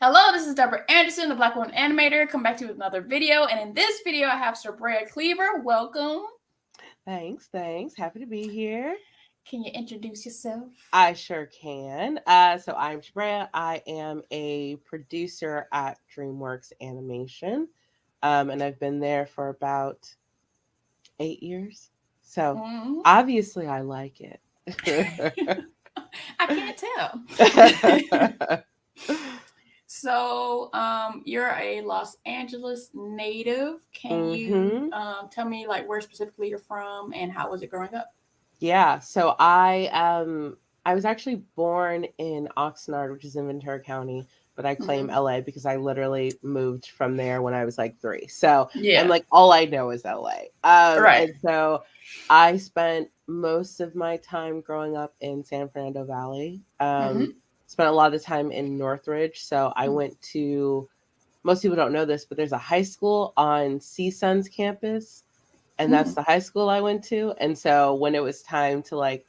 Hello, this is Deborah Anderson, the BlkWmnAnimator. Come back to you with another video. And in this video, I have Shabrayia Cleaver. Welcome. Thanks. Happy to be here. Can you introduce yourself? I sure can. So I'm Shabrayia. I am a producer at DreamWorks Animation. And I've been there for about 8 years. So obviously I like it. I can't tell. So, you're a Los Angeles native. Can you tell me like where specifically you're from and how was it growing up? Yeah, so I was actually born in Oxnard, which is in Ventura County, but I claim LA because I literally moved from there when I was like 3. So I'm like, all I know is LA. Right. And so I spent most of my time growing up in San Fernando Valley. Spent a lot of time in Northridge. So I went to, most people don't know this, but there's a high school on CSUN's campus. And that's the high school I went to. And so when it was time to like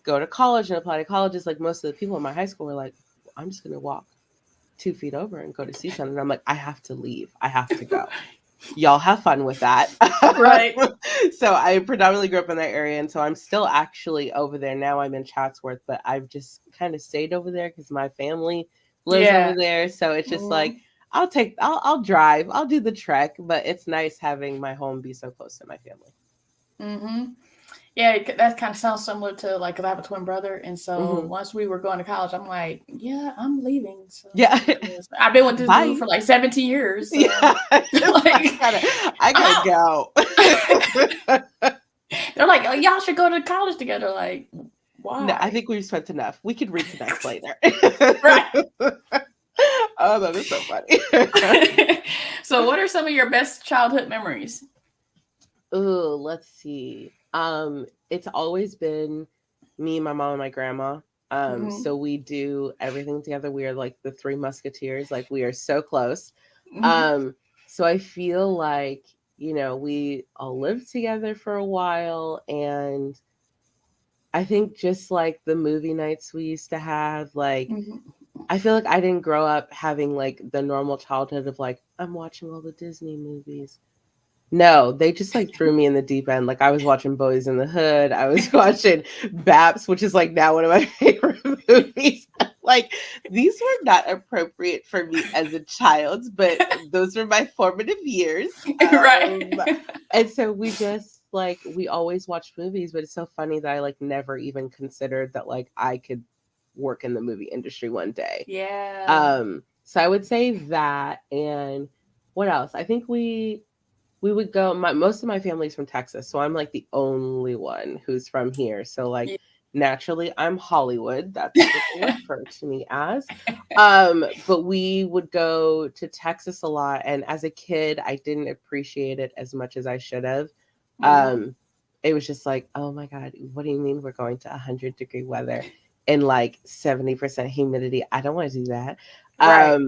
go to college and apply to colleges, like most of the people in my high school were like, I'm just going to walk 2 feet over and go to CSUN. And I'm like, I have to leave. I have to go. Y'all have fun with that. Right. So I predominantly grew up in that area. And so I'm still actually over there. Now I'm in Chatsworth, but I've just kind of stayed over there because my family lives over there. So it's just like, I'll drive, I'll do the trek, but it's nice having my home be so close to my family. Yeah, that kind of sounds similar to like, cause I have a twin brother, and so once we were going to college, I'm like, yeah, I'm leaving. So, yeah, I've been with this dude for like 17 years. So. Yeah, like, I gotta go. They're like, oh, y'all should go to college together. Like, why? No, I think we've spent enough. We could reconnect later. Right. Oh, that is so funny. So what are some of your best childhood memories? Oh, let's see. It's always been me, my mom, and my grandma. So we do everything together. We are like the 3 musketeers. Like we are so close. So I feel like, you know, we all lived together for a while, and I think just like the movie nights we used to have, like I feel like I didn't grow up having like the normal childhood of like, I'm watching all the Disney movies. No, they just like threw me in the deep end. Like I was watching Boys in the Hood. I was watching Baps, which is like now one of my favorite movies. Like these were not appropriate for me as a child, but those were my formative years. Right. And so we just like, we always watched movies, but it's so funny that I like never even considered that like I could work in the movie industry one day. Yeah. So I would say that. And what else? I think we would go, most of my family's from Texas, so I'm like the only one who's from here. So like naturally I'm Hollywood. That's what they refer to me as. But we would go to Texas a lot, and as a kid I didn't appreciate it as much as I should have. It was just like, oh my God, what do you mean we're going to 100-degree weather and like 70% humidity? I don't want to do that. Right.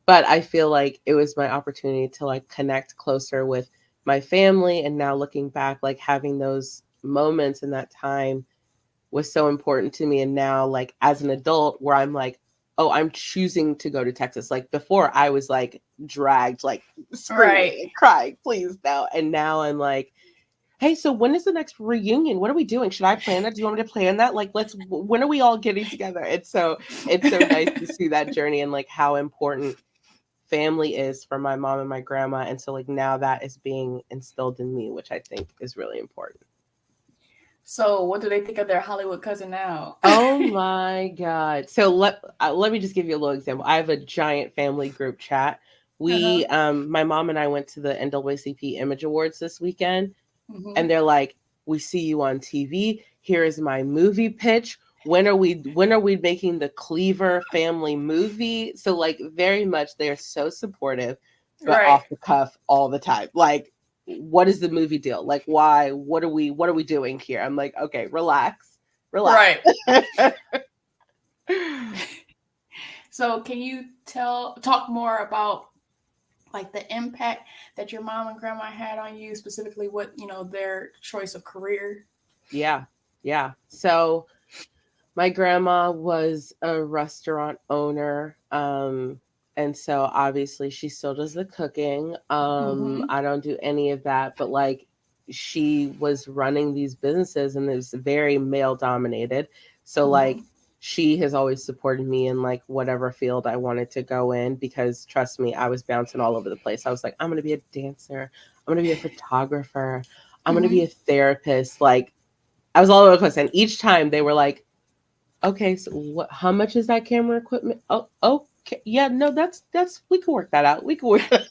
But I feel like it was my opportunity to like connect closer with my family. And now looking back, like having those moments in that time was so important to me. And now like as an adult where I'm like, oh, I'm choosing to go to Texas. Like before I was like dragged, like screaming and crying, please no. And now I'm like, hey, so when is the next reunion? What are we doing? Should I plan that? Do you want me to plan that? Like, when are we all getting together? It's so nice to see that journey and like how important family is for my mom and my grandma. And so like now that is being instilled in me, which I think is really important. So what do they think of their Hollywood cousin now? Oh my God. So let me just give you a little example. I have a giant family group chat. We my mom and I went to the NAACP Image Awards this weekend. And they're like, we see you on TV. Here is my movie pitch. When are we making the Cleaver family movie? So like very much they're so supportive, but off the cuff all the time. Like, what is the movie deal? Like, why? What are we doing here? I'm like, okay, relax. Right. So can you talk more about like the impact that your mom and grandma had on you, specifically what, you know, their choice of career? Yeah. So my grandma was a restaurant owner. And so obviously she still does the cooking. Mm-hmm. I don't do any of that, but like she was running these businesses and it was very male dominated. So like Mm-hmm. she has always supported me in like whatever field I wanted to go in because trust me, I was bouncing all over the place. I was like, I'm gonna be a dancer, I'm gonna be a photographer, I'm gonna be Mm-hmm. a therapist. Like I was all over the place. And each time they were like, okay, so what? How much is that camera equipment? Oh, okay, yeah, no, that's we can work that out. We can work that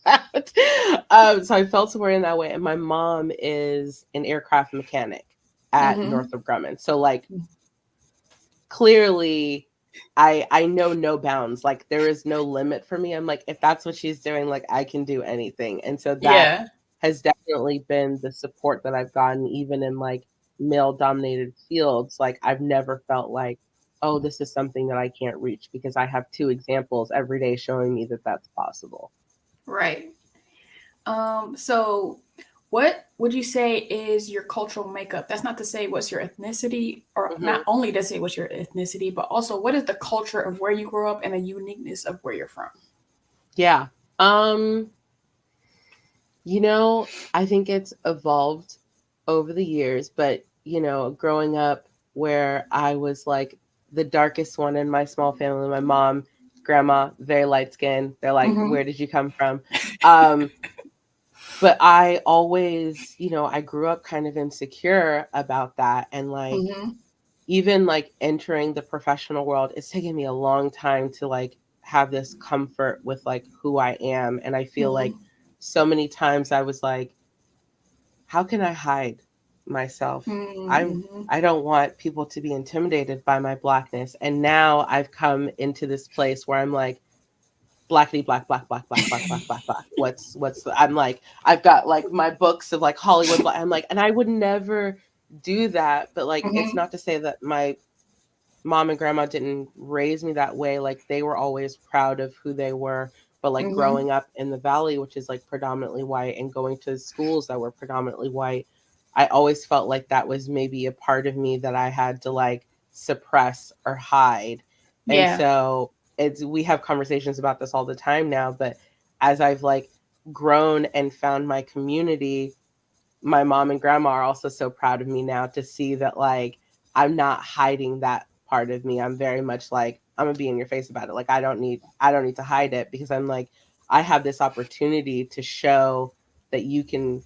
out. So I felt somewhere in that way, and my mom is an aircraft mechanic at Mm-hmm. Northrop Grumman. So like clearly, I know no bounds. Like there is no limit for me. I'm like if that's what she's doing, like I can do anything, and so that Yeah. has definitely been the support that I've gotten, even in like male dominated fields. Like I've never felt like, oh, this is something that I can't reach because I have two examples every day showing me that that's possible. Right. So what would you say is your cultural makeup? That's not to say what's your ethnicity, or not Hmm. only to say what's your ethnicity, but also what is the culture of where you grew up and the uniqueness of where you're from. Yeah. Um, I think it's evolved over the years, but growing up where I was like the darkest one in my small family, my mom, grandma, very light skinned. They're like, Mm-hmm. "Where did you come from?" Um, but I always, I grew up kind of insecure about that, and like Mm-hmm. even like entering the professional world, it's taken me a long time to like have this comfort with like who I am, and I feel Mm-hmm. like so many times I was like, how can I hide myself? I'm Mm-hmm. I don't want people to be intimidated by my blackness. And now I've come into this place where I'm like blackity black black black black black black black black. I'm like I've got like my books of like Hollywood black. I'm like, and I would never do that, but like it's Mm-hmm. not to say that my mom and grandma didn't raise me that way. Like they were always proud of who they were. But like Mm-hmm. growing up in the valley, which is like predominantly white, and going to schools that were predominantly white, I always felt like that was maybe a part of me that I had to like suppress or hide. And Yeah. so it's we have conversations about this all the time now, but as I've like grown and found my community, my mom and grandma are also so proud of me now to see that like I'm not hiding that part of me. I'm very much like I'm gonna be in your face about it. Like I don't need to hide it because I'm like I have this opportunity to show that you can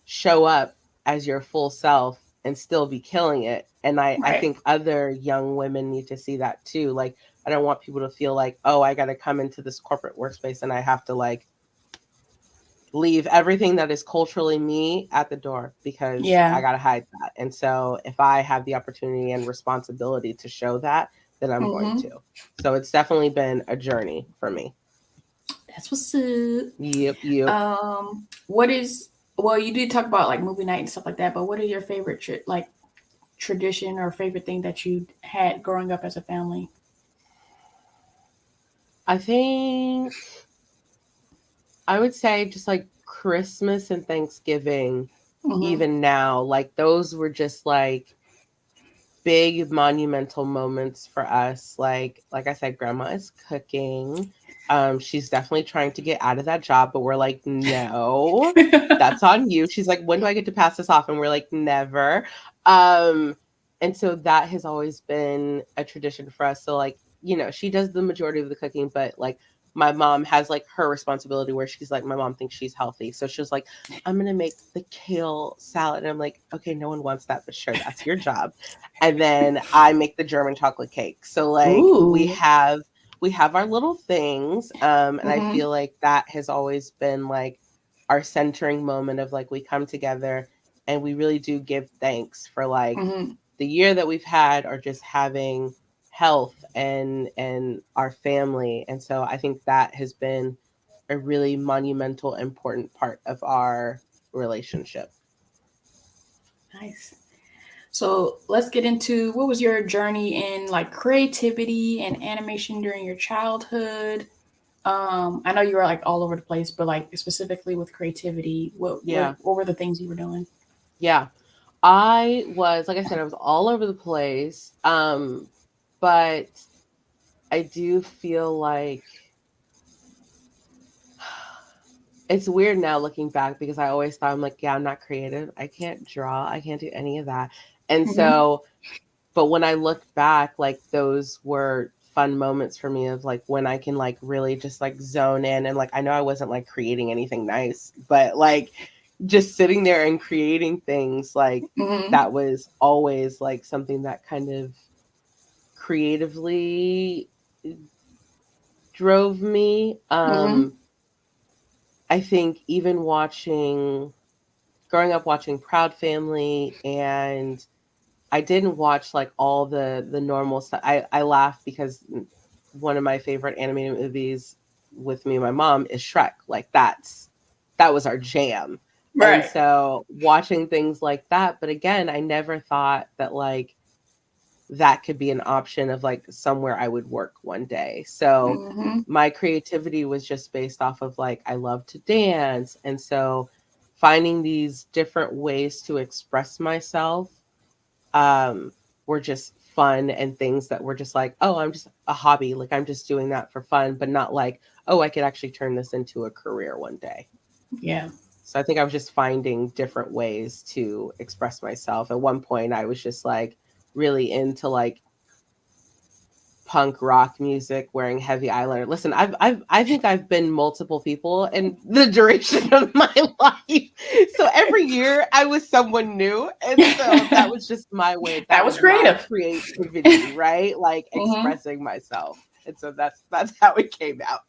show up as your full self and still be killing it. And I Right. think other young women need to see that too. Like I don't want people to feel like, oh, I gotta come into this corporate workspace and I have to like leave everything that is culturally me at the door because I Yeah. got to hide that. And so if I have the opportunity and responsibility to show that, then I'm going Mm-hmm. to. So it's definitely been a journey for me. That's what's up. Yep, yep. What is, well, you did talk about like movie night and stuff like that, but what is your favorite like tradition or favorite thing that you had growing up as a family? I think I would say just like Christmas and Thanksgiving, Mm-hmm. even now, like those were just like big monumental moments for us. Like I said, grandma is cooking. She's definitely trying to get out of that job, but we're like, no, that's on you. She's like, when do I get to pass this off? And we're like, never. Um, and so that has always been a tradition for us. So like, she does the majority of the cooking, but like my mom has like her responsibility where she's like, my mom thinks she's healthy. So she's like, I'm gonna make the kale salad. And I'm like, okay, no one wants that, but sure, that's your job. And then I make the German chocolate cake. So like Ooh. we have our little things, and I Mm-hmm. feel like that has always been like our centering moment of like we come together and we really do give thanks for like Mm-hmm. the year that we've had or just having health and our family. And so I think that has been a really monumental important part of our relationship. Nice. So let's get into what was your journey in like creativity and animation during your childhood? I know you were like all over the place, but like specifically with creativity, Yeah. what were the things you were doing? Yeah. I was, like I said, I was all over the place. But I do feel like it's weird now looking back because I always thought I'm like, yeah, I'm not creative. I can't draw. I can't do any of that. And Mm-hmm. so, but when I look back, like those were fun moments for me of like when I can like really just like zone in and like I know I wasn't like creating anything nice, but like just sitting there and creating things like Mm-hmm. that was always like something that kind of creatively drove me. Mm-hmm. I think even watching growing up watching Proud Family, and I didn't watch like all the normal stuff. I laugh because one of my favorite animated movies with me and my mom is Shrek. Like that was our jam. And Right. so watching things like that, but again, I never thought that like that could be an option of like somewhere I would work one day. So Mm-hmm. my creativity was just based off of like I love to dance, and so finding these different ways to express myself um were just fun, and things that were just like, oh, I'm just a hobby, like I'm just doing that for fun, but not like, oh, I could actually turn this into a career one day. Yeah. So I think I was just finding different ways to express myself. At one point I was just like really into like punk rock music, wearing heavy eyeliner. Listen, I think I've been multiple people in the duration of my life. So every year I was someone new. And so that was just my way. That That was was my creative. creativity, right? Like Mm-hmm. expressing myself. And so that's how it came out.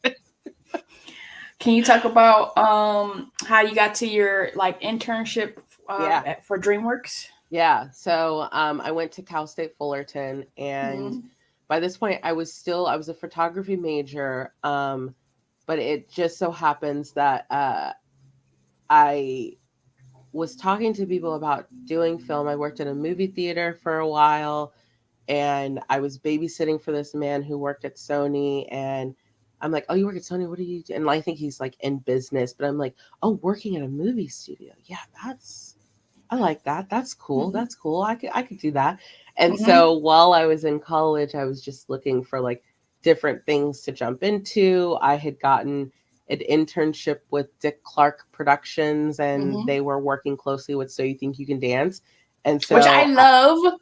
Can you talk about how you got to your like internship Yeah. for DreamWorks? Yeah. So I went to Cal State Fullerton, and Mm-hmm. by this point I was a photography major. But it just so happens that I was talking to people about doing film. I worked in a movie theater for a while, and I was babysitting for this man who worked at Sony. And I'm like, "Oh, you work at Sony? What do you do?" And I think he's like in business, but I'm like, "Oh, working at a movie studio. Yeah, that's I like that. That's cool. Mm-hmm. That's cool. I could do that." And Mm-hmm. so while I was in college, I was just looking for like different things to jump into. I had gotten an internship with Dick Clark Productions, and Mm-hmm. they were working closely with So You Think You Can Dance. And Which I so love.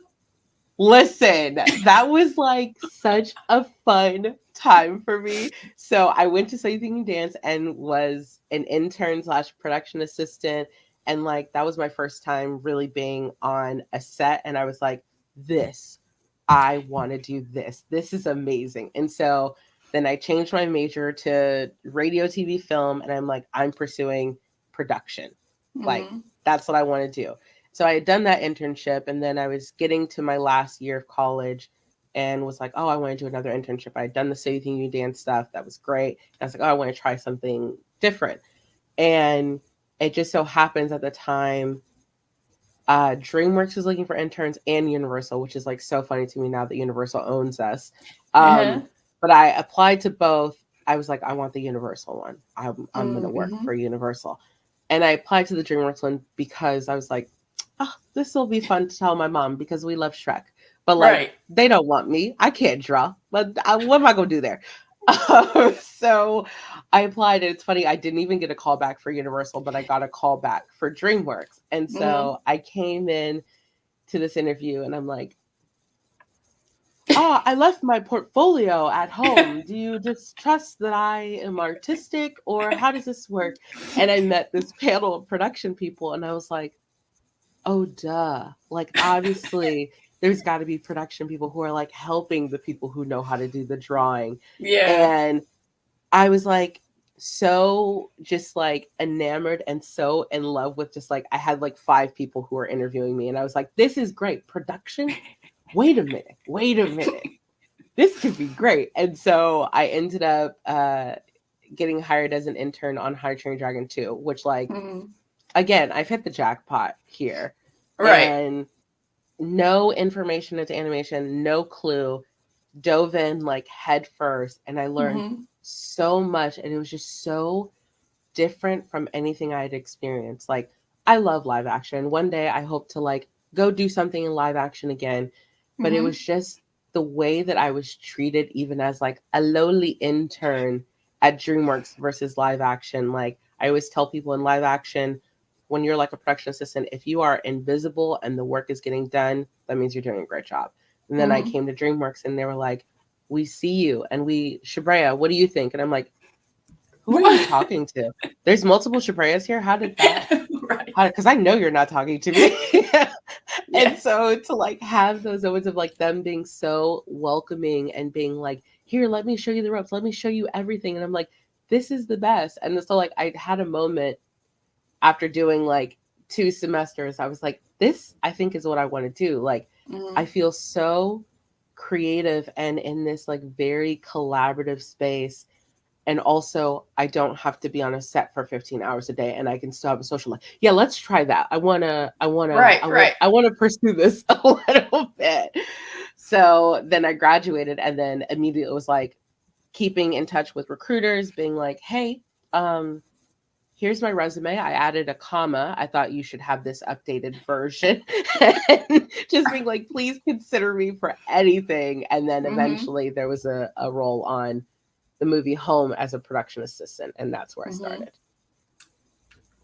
listen, that was like such a fun time for me. So I went to So You Think You Can Dance and was an intern slash production assistant. And like that was my first time really being on a set. And I was like, this, I want to do this. This is amazing. And so then I changed my major to radio, TV, film. And I'm like, I'm pursuing production. Like, Mm-hmm. that's what I want to do. So I had done that internship, and then I was getting to my last year of college and was like, oh, I want to do another internship. I had done the So You Think You Dance stuff. That was great. And I was like, oh, I want to try something different. And it just so happens at the time, DreamWorks was looking for interns, and Universal, which is like so funny to me now that Universal owns us. Uh-huh. Um, but I applied to both. I was like, I want the Universal one. I'm gonna work Mm-hmm. for Universal, and I applied to the DreamWorks one because I was like, oh, this will be fun to tell my mom because we love Shrek. But like, Right. they don't want me. I can't draw. But what am I gonna do there? So I applied, and it's funny, I didn't even get a call back for Universal, but I got a call back for DreamWorks. And Mm-hmm. so I came in to this interview, and I'm like, oh, I left my portfolio at home. Do you just trust that I am artistic, or how does this work? And I met this panel of production people, and I was like, oh, duh. Like, obviously, there's got to be production people who are like helping the people who know how to do the drawing. Yeah. And I was like so just like enamored and so in love with just like I had like five people who were interviewing me, and I was like, this is great. Production? Wait a minute. Wait a minute. This could be great. And so I ended up getting hired as an intern on High Train Dragon 2, which like Mm-hmm. again, I've hit the jackpot here. Right. And no information into animation, no clue, dove in like head first, and I learned Mm-hmm. so much, and it was just so different from anything I had experienced. Like I love live action. One day I hope to like go do something in live action again, but it Mm-hmm. was just the way that I was treated even as like a lowly intern at DreamWorks versus live action. Like I always tell people in live action, when you're like a production assistant, if you are invisible and the work is getting done, that means you're doing a great job. And then I Mm-hmm. came to DreamWorks and they were like, we see you and Shabrayia, what do you think? And I'm like, who are you talking to? There's multiple Shabrayas here. How did that? Right. How? Because I know you're not talking to me. Yeah. And so to like have those moments of like them being so welcoming and being like, here, let me show you the ropes, let me show you everything. And I'm like, this is the best. And so like I had a moment after doing like 2 semesters, I was like, this I think is what I want to do. Like Mm-hmm. I feel so creative and in this like very collaborative space, and also I don't have to be on a set for 15 hours a day and I can still have a social life. Yeah, let's try that. Right. Right. I want to pursue this a little bit. So then I graduated and then immediately was like keeping in touch with recruiters, being like, hey, um, here's my resume. I added a comma. I thought you should have this updated version. And just being like, please consider me for anything. And then Mm-hmm. eventually there was a role on the movie Home as a production assistant, and that's where I Mm-hmm. started.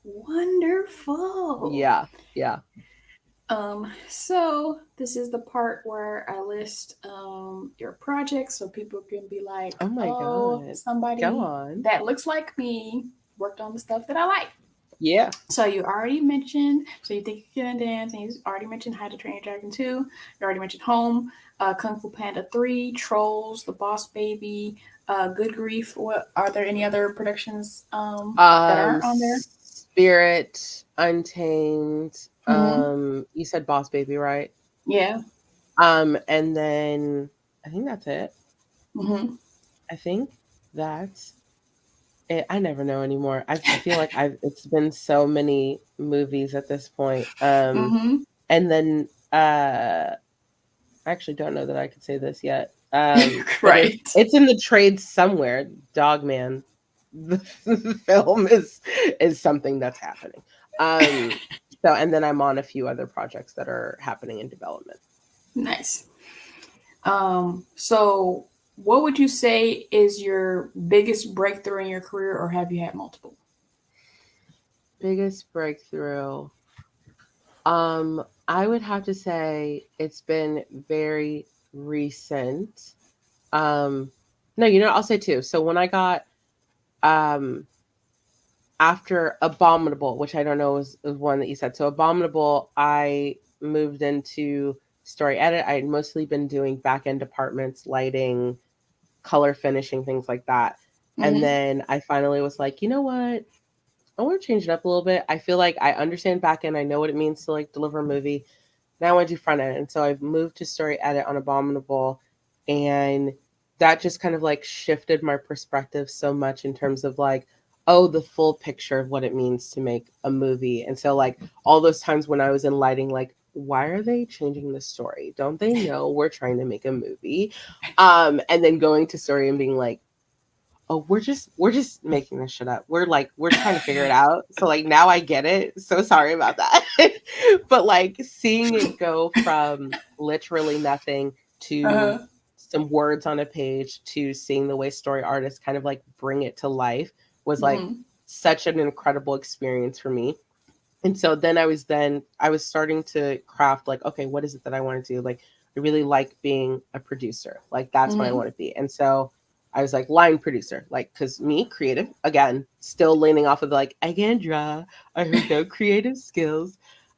Wonderful. Yeah, yeah. So this is the part where I list your projects so people can be like, Oh my oh, god. Go somebody on. that looks like me worked on the stuff that I like. Yeah. So you already mentioned, so you think you can dance, and you already mentioned How to Train Your Dragon 2. You already mentioned Home, Kung Fu Panda 3, Trolls, The Boss Baby, Good Grief. What are there any other productions that aren't on there? Spirit, Untamed. Mm-hmm. You said Boss Baby, right? Yeah. And then I think that's it. Mm-hmm. I think that's it. I never know anymore. I feel like it's been so many movies at this point. Mm-hmm. And then I actually don't know that I could say this yet. But Right. it's in the trades somewhere. Dogman, the, the film is something that's happening. Um, so and then I'm on a few other projects that are happening in development. Nice. So what would you say is your biggest breakthrough in your career, or have you had multiple? Biggest breakthrough. I would have to say it's been very recent. Um, no, I'll say two. So when I got um after Abominable, which I don't know is one that you said. So Abominable, I moved into story edit. I had mostly been doing back end departments, lighting, color finishing, things like that. And Mm-hmm. then I finally was like, you know what? I want to change it up a little bit. I feel like I understand back end. I know what it means to like deliver a movie. Now I want to do front end. And so I've moved to story edit on Abominable. And that just kind of like shifted my perspective so much in terms of like, oh, the full picture of what it means to make a movie. And so like all those times when I was in lighting, like, why are they changing the story? Don't they know we're trying to make a movie? And then going to story and being like, oh, we're just making this shit up. We're trying to figure it out. So like now I get it. So sorry about that. But like seeing it go from literally nothing to Uh-huh. some words on a page to seeing the way story artists kind of like bring it to life was like Mm-hmm. such an incredible experience for me. And so then I was starting to craft like, okay, what is it that I want to do? Like I really like being a producer. Like that's what I Mm-hmm. want to be. And so I was like line producer, like because me creative again, still leaning off of the, like I can draw, I have no creative skills,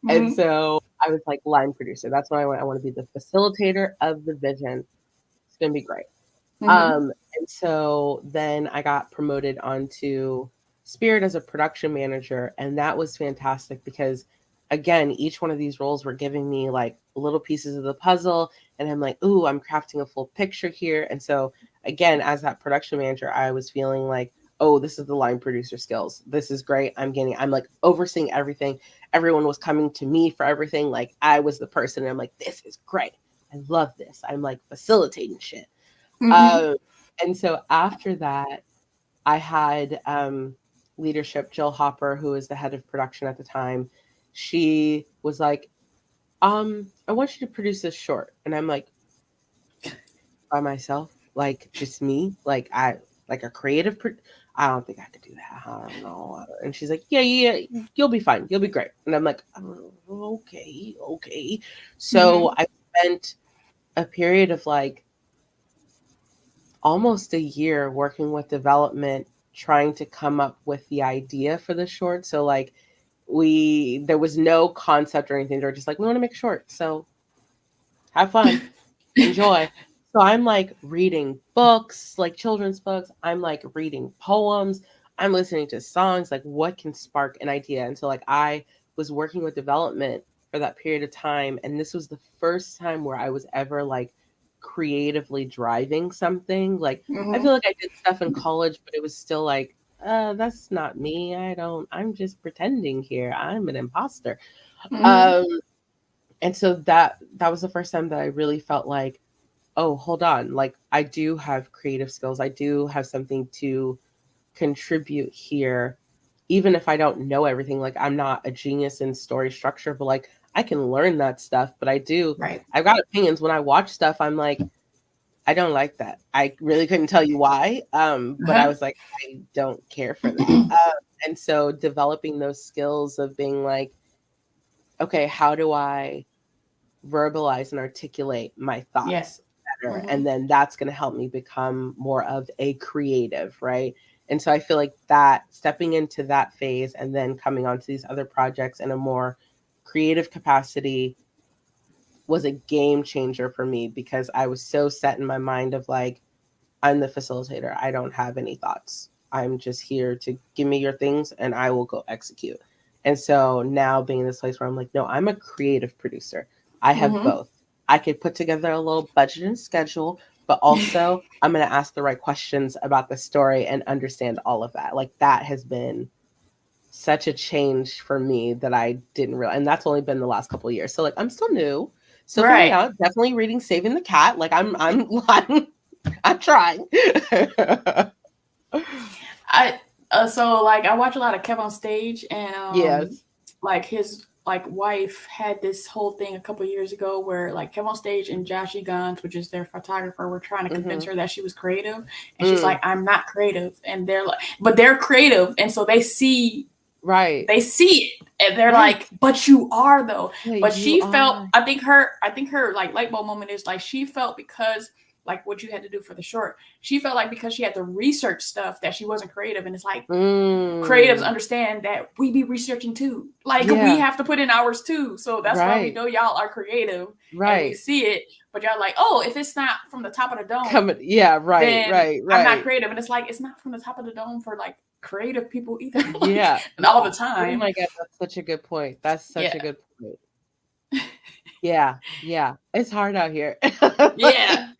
and Mm-hmm. so I was like line producer. That's what I want. I want to be the facilitator of the vision. It's gonna be great. Mm-hmm. And so then I got promoted onto Spirit as a production manager, and that was fantastic because, again, each one of these roles were giving me like little pieces of the puzzle, and I'm like, ooh, I'm crafting a full picture here. And so, again, as that production manager, I was feeling like, oh, this is the line producer skills. This is great. I'm like overseeing everything. Everyone was coming to me for everything. Like I was the person, and I'm like, this is great. I love this. I'm like facilitating shit. Mm-hmm. um, and so after that, I had leadership, Jill Hopper, who was the head of production at the time. She was like, I want you to produce this short. And I'm like, by myself, like just me, like I like a creative. I don't think I could do that. I don't know. And she's like, yeah, you'll be fine. You'll be great. And I'm like, oh, okay. So Mm-hmm. I spent a period of like almost a year working with development, trying to come up with the idea for the short. So like there was no concept or anything. They were just like, we want to make a short. So have fun, enjoy. So I'm like reading books, like children's books. I'm like reading poems. I'm listening to songs, like what can spark an idea. And so like I was working with development for that period of time. And this was the first time where I was ever like creatively driving something. Like I Mm-hmm. feel like I did stuff in college, but it was still like, that's not me. I'm just pretending here. I'm an imposter. Mm-hmm. Um, and so that was the first time that I really felt like, oh, hold on, like I do have creative skills. I do have something to contribute here, even if I don't know everything. Like I'm not a genius in story structure, but like I can learn that stuff. But Right. I've got opinions. When I watch stuff, I'm like, I don't like that. I really couldn't tell you why. But I Uh-huh. was like, I don't care for that. And so developing those skills of being like, okay, how do I verbalize and articulate my Yeah. thoughts better, Mm-hmm. and then that's going to help me become more of a creative, right? And so I feel like that stepping into that phase and then coming onto these other projects in a more creative capacity was a game changer for me, because I was so set in my mind of like, I'm the facilitator. I don't have any thoughts. I'm just here to give me your things and I will go execute. And so now being in this place where I'm like, no, I'm a creative producer. I have Mm-hmm. both. I could put together a little budget and schedule, but also I'm going to ask the right questions about the story and understand all of that. Like that has been such a change for me that I didn't realize. And that's only been the last couple of years. So like I'm still new, still figuring Right. out, definitely reading Saving the Cat. Like I'm trying. I so like I watch a lot of Kev on Stage, and Yes. like his like wife had this whole thing a couple years ago where like Kev on Stage and Josh Gons, which is their photographer, were trying to convince Mhm. her that she was creative, and she's like, Mm. I'm not creative, and they're like, but they're creative, and so Right. they see it, and they're Right. like, but you are though. But But you she felt, are. I think her like light bulb moment is like she felt because like what you had to do for the short, she felt like because she had to research stuff that she wasn't creative, and it's like creatives Mm. understand that we be researching too. Like we Yeah. have to put in hours too. So that's why we Right. know y'all are creative and we Right. see it. But y'all like, oh, if it's not from the top of the dome, Coming. Yeah. Right. then Right. I'm not Right. creative. And it's like it's not from the top of the dome for like creative people either. Like Yeah. and all Yeah. the Oh time. my God, that's such a good point. That's such Yeah. a good point. Yeah. Yeah. It's hard out here. Yeah.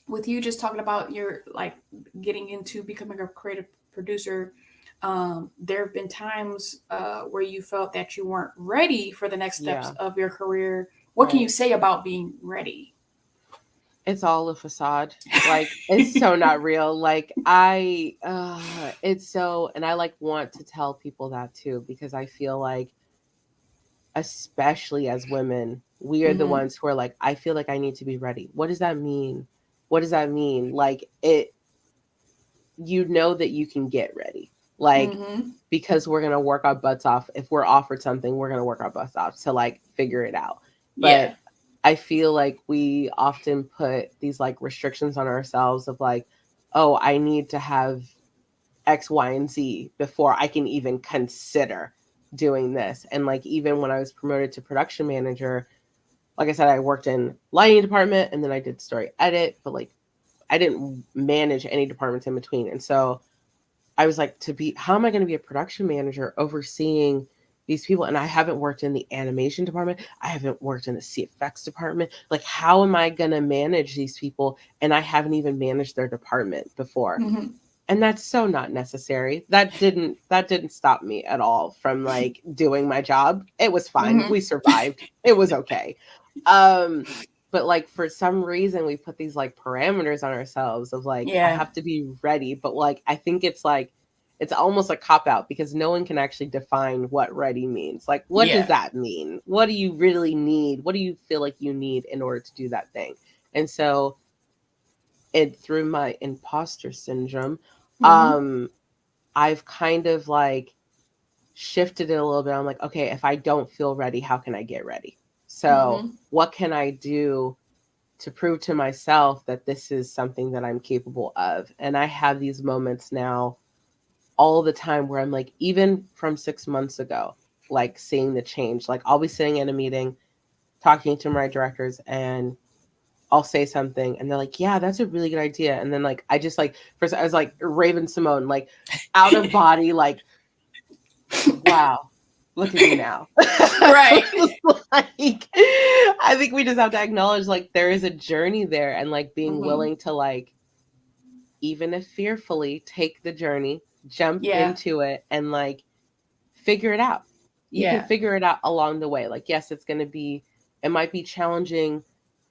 With you just talking about your like getting into becoming a creative producer, there have been times where you felt that you weren't ready for the next steps Yeah. of your career. What can you Right. say about being ready? It's all a facade. Like it's so not real. Like it's so, and I like want to tell people that too, because I feel like, especially as women, we are the Mm-hmm. ones who are like, I feel like I need to be ready. What does that mean? What does that mean? Like it, you know that you can get ready. Like, Mm-hmm. because we're gonna work our butts off. If we're offered something, we're gonna work our butts off to like figure it out. Yeah. But I feel like we often put these like restrictions on ourselves of like, oh, I need to have X, Y, and Z before I can even consider doing this. And like even when I was promoted to production manager, like I said, I worked in lighting department and then I did story edit, but like I didn't manage any departments in between. And so I was like, how am I going to be a production manager overseeing these people? And I haven't worked in the animation department. I haven't worked in the CFX department. Like, how am I going to manage these people? And I haven't even managed their department before. Mm-hmm. And that's so not necessary. That didn't stop me at all from like doing my job. It was fine. Mm-hmm. We survived. It was okay. Um but like for some reason we put these like parameters on ourselves of like, I Yeah. have to be ready, but like I think it's like it's almost a cop out, because no one can actually define what ready means. Like what does Yeah. that mean? What do you really need? What do you feel like you need in order to do that thing? And so, and through my imposter syndrome, Mm-hmm. I've kind of like shifted it a little bit. I'm like, okay, if I don't feel ready, how can I get ready? So, Mm-hmm. what can I do to prove to myself that this is something that I'm capable of? And I have these moments now all the time where I'm like, even from 6 months ago, like seeing the change. Like, I'll be sitting in a meeting talking to my directors, and I'll say something and they're like, yeah, that's a really good idea. And then like I just like first I was like Raven Simone, like out of body, like, wow, look at me now. Right. Like, I think we just have to acknowledge like there is a journey there, and like being Mm-hmm. willing to like, even if fearfully, take the journey, jump Yeah. into it, and like figure it out. You can Yeah. figure it out along the way. Like, yes, it might be challenging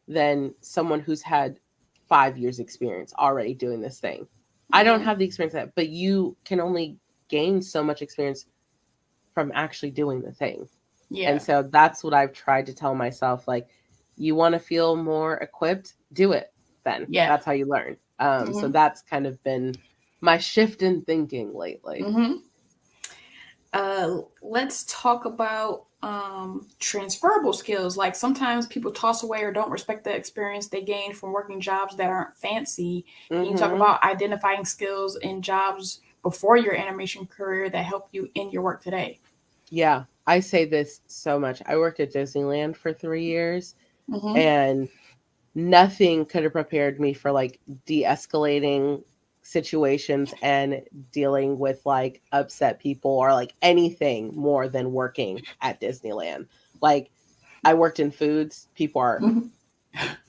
than someone who's had 5 years experience already doing this thing. I don't Mm-hmm. have the experience that, but you can only gain so much experience from actually doing the thing. And Yeah. so that's what I've tried to tell myself. Like, you want to feel more equipped, do it then. Yeah. That's how you learn. So Mm-hmm. that's kind of been my shift in thinking lately. Mm-hmm. Let's talk about transferable skills. Like sometimes people toss away or don't respect the experience they gain from working jobs that aren't fancy. Can you talk Mm-hmm. about identifying skills in jobs before your animation career that help you in your work today? Yeah, I say this so much. I worked at Disneyland for 3 years, Mm-hmm. and nothing could have prepared me for like de-escalating situations and dealing with like upset people or like anything more than working at Disneyland. Like, I worked in foods. People are Mm-hmm.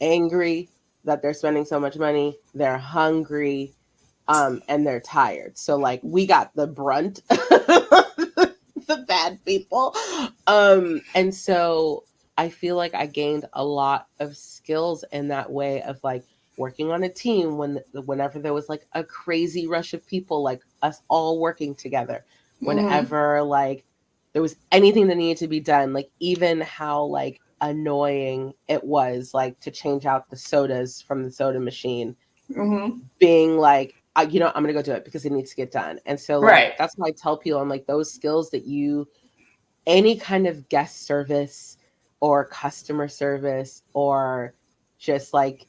angry that they're spending so much money. They're hungry, and they're tired. So like we got the brunt, the bad people. And so I feel like I gained a lot of skills in that way of like working on a team whenever there was like a crazy rush of people, like us all working together. Mm-hmm. Whenever like there was anything that needed to be done, like even how like annoying it was like to change out the sodas from the soda machine, Mm-hmm. being like, I'm gonna go do it because it needs to get done. And so like Right. that's why I tell people, I'm like, those skills that you, any kind of guest service or customer service or just like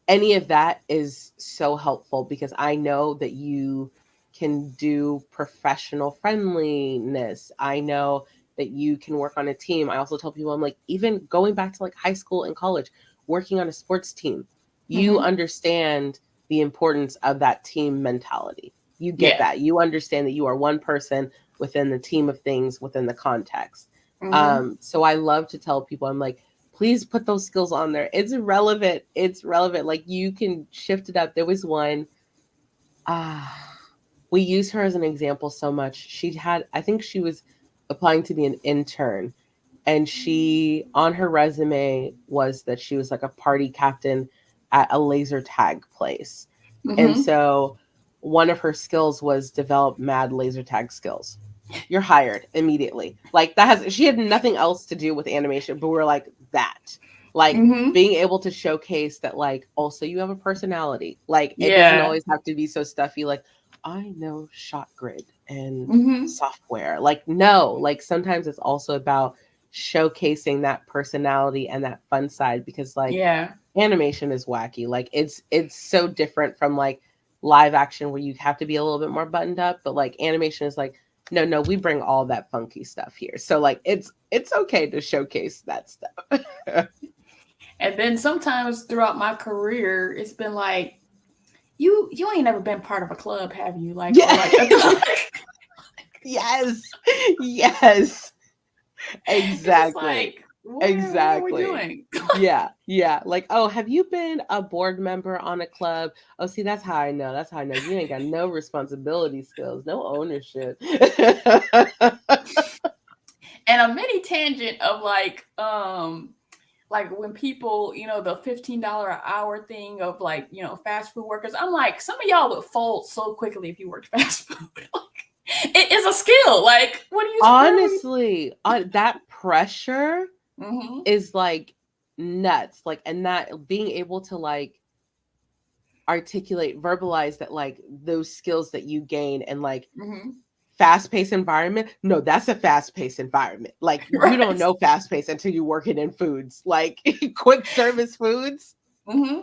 any of that is so helpful, because I know that you can do professional friendliness. I know that you can work on a team. I also tell people, I'm like, even going back to like high school and college, working on a sports team, you Mm-hmm. understand the importance of that team mentality. You get Yeah. that. You understand that you are one person within the team of things within the context. Mm-hmm. So I love to tell people, I'm like, please put those skills on there. It's relevant. It's relevant. Like, you can shift it up. There was one, ah, we use her as an example so much. She had, I think she was applying to be an intern, and she, on her resume, was that she was like a party captain at a laser tag place. And Mm-hmm. so one of her skills was develop mad laser tag skills. You're hired immediately. Like, that has, she had nothing else to do with animation, but we're like, that. Like, Mm-hmm. being able to showcase that, like, also you have a personality. Like, it doesn't Yeah. always have to be so stuffy. Like, I know shot grid and Mm-hmm. software. Like, no, like sometimes it's also about showcasing that personality and that fun side, because like Yeah. animation is wacky. Like, it's so different from like live action where you have to be a little bit more buttoned up, but like animation is like, no, no, we bring all that funky stuff here. So like it's okay to showcase that stuff. And then sometimes throughout my career, it's been like, you ain't never been part of a club, have you? Like, or Yeah. like a Yes. Yes. it's just Exactly. like, what are we Exactly. doing? Yeah, yeah. Like, oh, have you been a board member on a club? Oh, see, that's how I know. That's how I know you ain't got no responsibility skills, no ownership. And a mini tangent of like when people, the $15 an hour thing of like, fast food workers. I'm like, some of y'all would fold so quickly if you worked fast food. Like, it is a skill. Like, what are we? Honestly, that pressure Mm-hmm. is like nuts. Like, and that being able to like articulate, verbalize that like those skills that you gain and like Mm-hmm. fast-paced environment. No, that's a fast-paced environment. Like you don't Right. know fast-paced until you working in foods. Like quick service foods, Mm-hmm.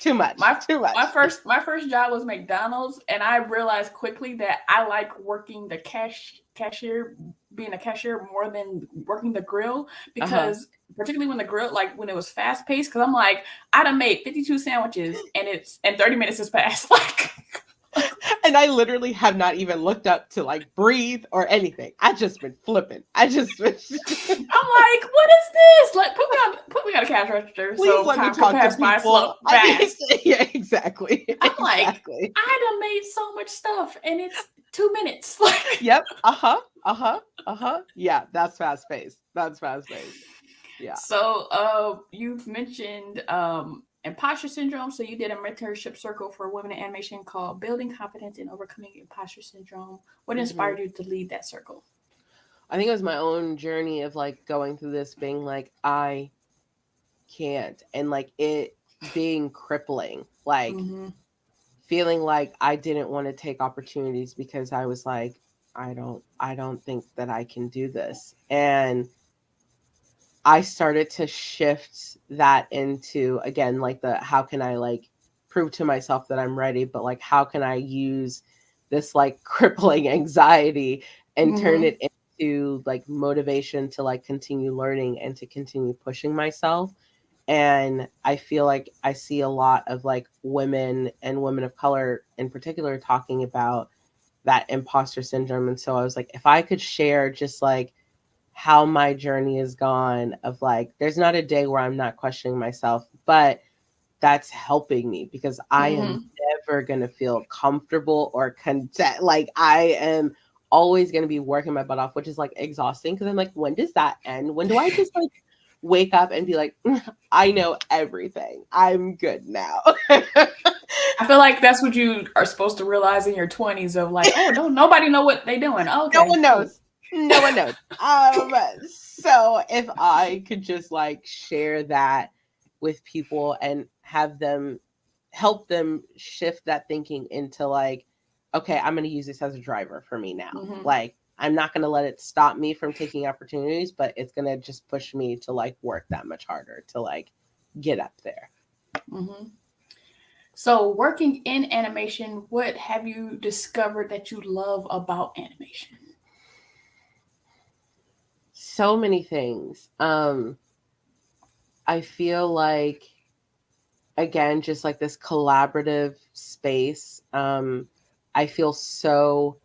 too much. My Too much. my first job was McDonald's, and I realized quickly that I like working the cashier, being a cashier more than working the grill, Uh-huh. because particularly when the grill, like when it was fast paced, because I'm like, I done made 52 sandwiches and it's and 30 minutes has passed. Like And I literally have not even looked up to like breathe or anything. I just been flipping. I just been I'm like, what is this? Like put me on a cash register please so let me time can talk to pass by slow people. I need fast. to, yeah, exactly. I'm like, Exactly. I done made so much stuff and it's 2 minutes. Like Yep. Uh-huh. Uh-huh. Uh-huh. Yeah, that's fast paced. That's fast paced. Yeah. so, you've mentioned imposter syndrome. So you did a mentorship circle for women in animation called "Building Confidence and Overcoming Imposter Syndrome." What Hmm. inspired you to lead that circle? I think it was my own journey of like going through this being like I can't and like it being crippling. Like Mm-hmm. feeling like I didn't want to take opportunities because I was like I don't think that I can do this. And I started to shift that into again like the how can I like prove to myself that I'm ready, but like how can I use this like crippling anxiety and turn Mm-hmm. it into like motivation to like continue learning and to continue pushing myself. And I feel like I see a lot of like women and women of color in particular talking about that imposter syndrome. And so I was like, if I could share just like how my journey has gone of like there's not a day where I'm not questioning myself, but that's helping me because I am Mm-hmm. never going to feel comfortable or content. Like I am always going to be working my butt off, which is like exhausting because I'm like, when does that end? When do I just like wake up and be like, I know everything. I'm good now. I feel like that's what you are supposed to realize in your 20s of like, oh, don't nobody know what they doing. Oh, No okay, one cool. knows. No one knows. So if I could just like share that with people and have them help them shift that thinking into like, okay, I'm going to use this as a driver for me now. Mm-hmm. Like, I'm not going to let it stop me from taking opportunities, but it's going to just push me to like work that much harder to like get up there. Mm-hmm. So, working in animation, what have you discovered that you love about animation? So many things. I feel like again just like this collaborative space. I feel so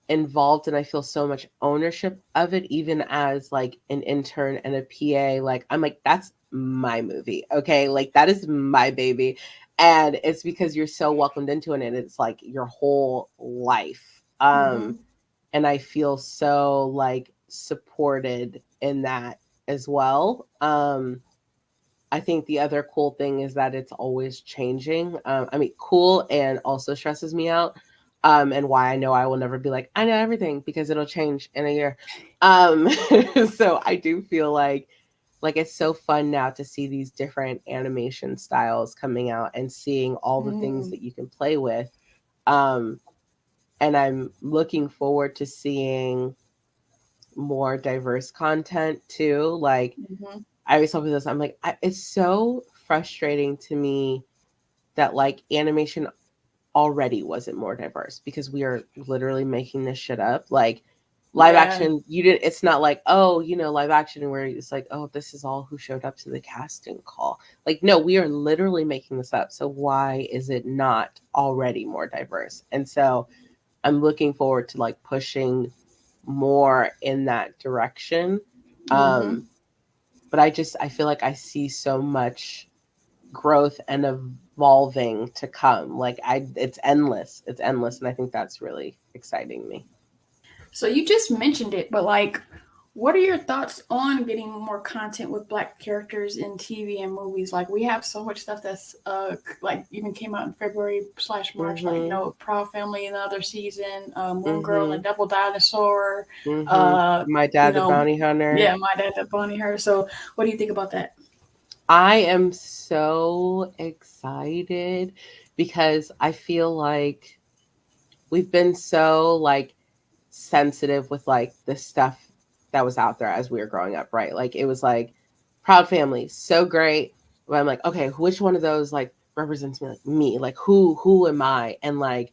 involved and I feel so much ownership of it even as like an intern and a PA. Like I'm like that's my movie. Okay? Like that is my baby. And it's because you're so welcomed into it and it's like your whole life. Mm-hmm. And I feel so like supported in that as well. I think the other cool thing is that it's always changing. I mean, cool and also stresses me out. And why I know I will never be like, I know everything because it'll change in a year. Um, so I do feel like it's so fun now to see these different animation styles coming out and seeing all the things Mm-hmm. that you can play with. Um, and I'm looking forward to seeing more diverse content too. Like Mm-hmm. I always tell people this. I'm like, it's so frustrating to me that like animation already wasn't more diverse because we are literally making this shit up. Like live Yeah. action, you didn't. It's not like live action where it's like this is all who showed up to the casting call. Like no, we are literally making this up. So why is it not already more diverse? And so I'm looking forward to like pushing more in that direction. Mm-hmm. Um, but I feel like I see so much growth and evolving to come. Like it's endless. It's endless, and I think that's really exciting me. So you just mentioned it, but like, what are your thoughts on getting more content with Black characters in TV and movies? Like, we have so much stuff that's like even came out in February/March, like Mhm. Proud Family another season, Moon Girl and the Mhm. Devil Dinosaur, Mhm. uh, My you dad, the know, bounty hunter. yeah, My Dad the Bunny Her. So, what do you think about that? I am so excited because I feel like we've been so like sensitive with like the stuff that was out there as we were growing up, right? Like it was like Proud Family, so great. But I'm like, okay, which one of those like represents me? Like me, like who am I? And like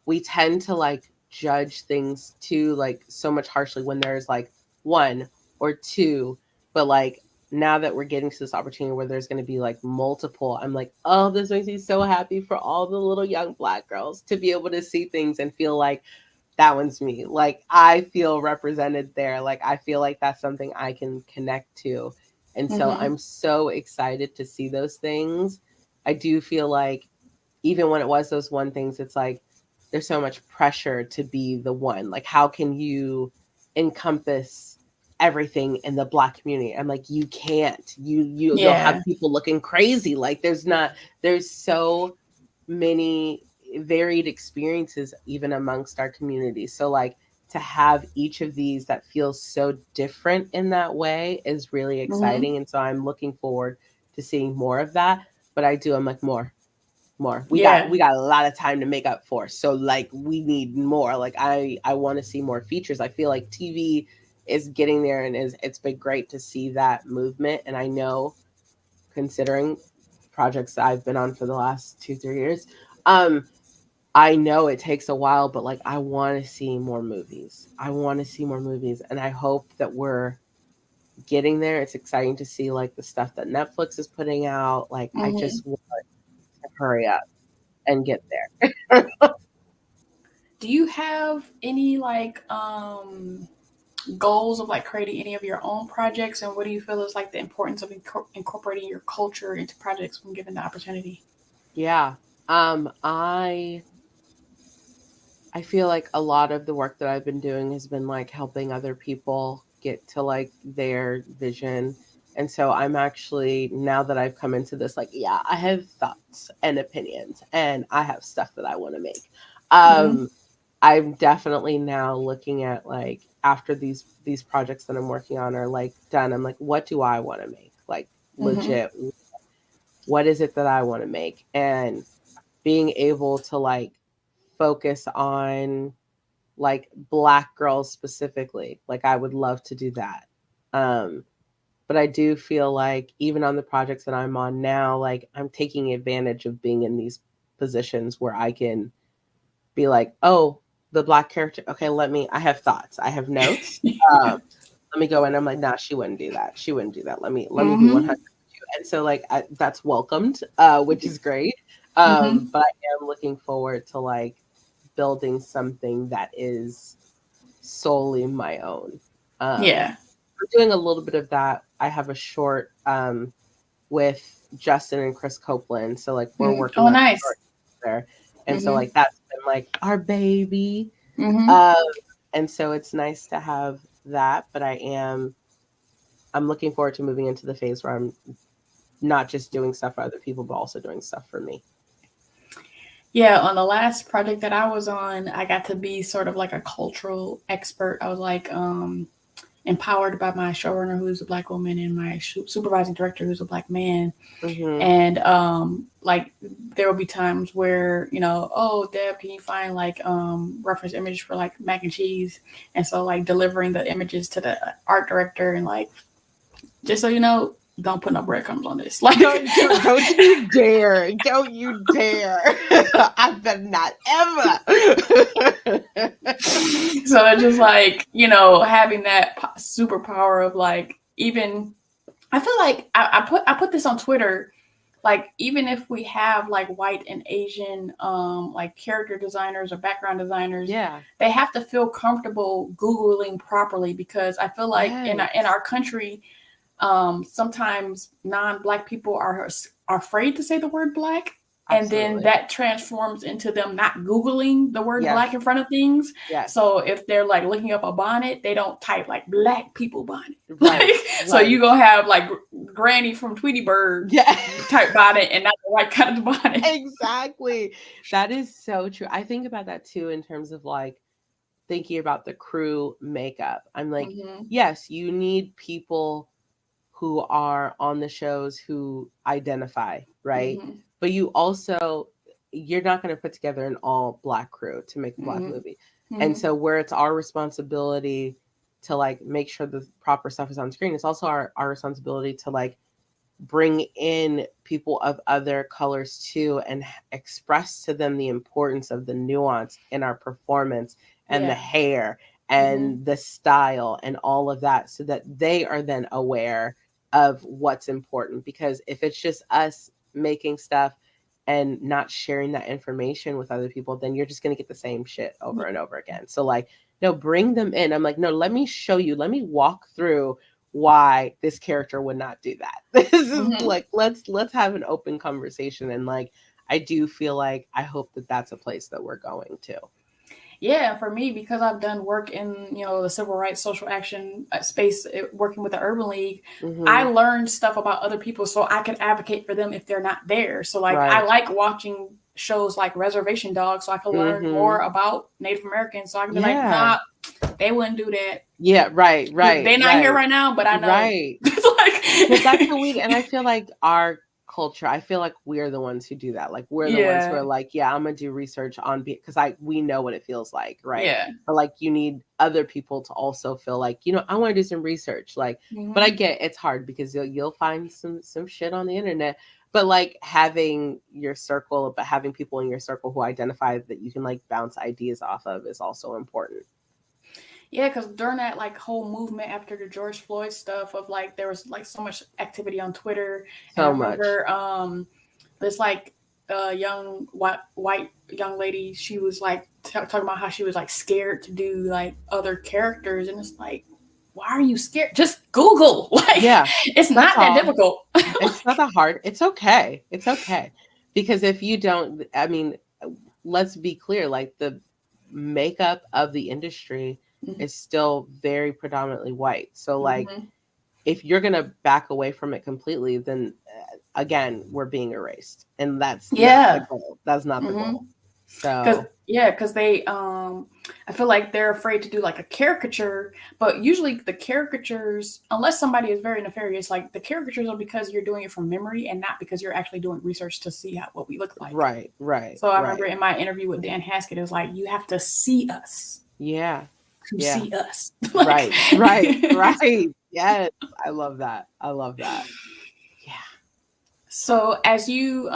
we tend to like judge things too like so much harshly when there's like one or two, but like now that we're getting to this opportunity where there's going to be like multiple, I'm like, oh, this makes me so happy for all the little young Black girls to be able to see things and feel like that one's me. Like I feel represented there. Like I feel like that's something I can connect to. And so Mm-hmm. I'm so excited to see those things. I do feel like even when it was those one things, it's like there's so much pressure to be the one. Like how can you encompass everything in the Black community? I'm like, you can't. You'll have Yeah. people looking crazy. Like there's so many varied experiences even amongst our community. So like to have each of these that feels so different in that way is really Mm-hmm. exciting. And so I'm looking forward to seeing more of that. But I'm like more. Yeah. We got a lot of time to make up for. So like we need more. Like I want to see more features. I feel like TV is getting there and it's been great to see that movement. And I know considering projects that I've been on for the last 2-3 years, um, I know it takes a while, but like I want to see more movies. I want to see more movies, and I hope that we're getting there. It's exciting to see like the stuff that Netflix is putting out. Like I Mm-hmm. just want to hurry up and get there. Do you have any like goals of like creating any of your own projects, and what do you feel is like the importance of incorporating your culture into projects when given the opportunity? Yeah. I feel like a lot of the work that I've been doing has been like helping other people get to like their vision. And so I'm actually, now that I've come into this, like, yeah, I have thoughts and opinions and I have stuff that I want to make. Mm-hmm. Um, I'm definitely now looking at like after these projects that I'm working on are like done, I'm like, what do I want to make? Like Mm-hmm. legit, what is it that I want to make? And being able to like focus on like Black girls specifically. Like I would love to do that. Um, but I do feel like even on the projects that I'm on now, like I'm taking advantage of being in these positions where I can be like, oh, the Black character. Okay, I have thoughts. I have notes. Um, let me go in. I'm like, nah, she wouldn't do that. She wouldn't do that. Let me be Mm-hmm. 100. And so like that's welcomed, which is great. Mm-hmm. But I am looking forward to like building something that is solely my own. Yeah. We're doing a little bit of that. I have a short with Justin and Chris Copeland. So like we're Mm-hmm. working Oh, on a nice. short there. And so Mm-hmm. like that's been like our baby. Mm-hmm. Um, and so it's nice to have that, but I'm looking forward to moving into the phase where I'm not just doing stuff for other people, but also doing stuff for me. Yeah, on the last project that I was on, I got to be sort of like a cultural expert. I was like empowered by my showrunner, who's a Black woman, and my supervising director, who's a Black man. Mm-hmm. And like there will be times where, oh, Deb, can you find like reference image for like mac and cheese? And so like delivering the images to the art director, and like, just so you know, don't put no breadcrumbs on this. Like, Don't you dare. Don't you dare. I better not ever. so it's just like, having that superpower of like, even I feel like I put this on Twitter. Like, even if we have like white and Asian like character designers or background designers, Yeah. they have to feel comfortable googling properly, because I feel like in Yes. our country, sometimes non-black people are afraid to say the word black, and then Absolutely. that transforms into them not googling the word Yes. black in front of things. Yes. So if they're like looking up a bonnet, they don't type like black people bonnet. Like, Right. so you Right. gonna have like Granny from Tweety Bird Yeah. type bonnet and not the right kind of bonnet. Exactly. That is so true. I think about that too in terms of like thinking about the crew makeup. I'm like, Mm-hmm. yes, you need people who are on the shows who identify, right? Mm-hmm. But you also you're not going to put together an all black crew to make a black Mm-hmm. movie. And Mm-hmm. so where it's our responsibility to like make sure the proper stuff is on screen, it's also our responsibility to like bring in people of other colors too and express to them the importance of the nuance in our performance and the Yeah. hair Mm-hmm. and the style and all of that, so that they are then aware of what's important. Because if it's just us making stuff and not sharing that information with other people, then you're just going to get the same shit over and over again. So like, no, bring them in. I'm like, no, let me show you, let me walk through why this character would not do that. This is Mm-hmm. like, let's have an open conversation. And like, I do feel like I hope that that's a place that we're going to. Yeah, for me, because I've done work in the civil rights, social action space, working with the Urban League, I Mm-hmm. learned stuff about other people so I can advocate for them if they're not there. So like I Right. like watching shows like Reservation Dogs so I can learn Mm-hmm. more about Native Americans. So I can be like, Yeah. nah, they wouldn't do that. Yeah. Right. Right. They're not here Right. right now, but I know. Right. It's But that's like, what we, and I feel like our culture, I feel like we're the ones who do that. Like we're the ones who yeah, are like, yeah, I'm gonna do research on, because we know what it feels like, right? yeah. But like you need other people to also feel like, I want to do some research. Like, but I Hmm. get it's hard because you'll find some shit on the internet. But like having your circle, but having people in your circle who identify that you can like bounce ideas off of is also important. Yeah, because during that like whole movement after the George Floyd stuff of like there was like so much activity on Twitter, and I So much. remember this like young white young lady, she was like talking about how she was like scared to do like other characters, and it's like, why are you scared? Just Google. Like Yeah, it's that's not that all. difficult. It's not that hard. It's okay. It's okay. Because if you don't, I mean, let's be clear, like the makeup of the industry is still very predominantly white. So like Mm-hmm. if you're going to back away from it completely, then again, we're being erased. And that's not the Yeah. goal. That's not the Mm-hmm. goal. Cause So, yeah, cause they I feel like they're afraid to do like a caricature, but usually the caricatures, unless somebody is very nefarious, like the caricatures are because you're doing it from memory and not because you're actually doing research to see what we look like. right, right, So I remember right. in my interview with Dan Haskett, it was like you have to see us Yeah. to Yeah. see us. Like Right, right, right. Yes. I love that. I love that. Yeah. so as you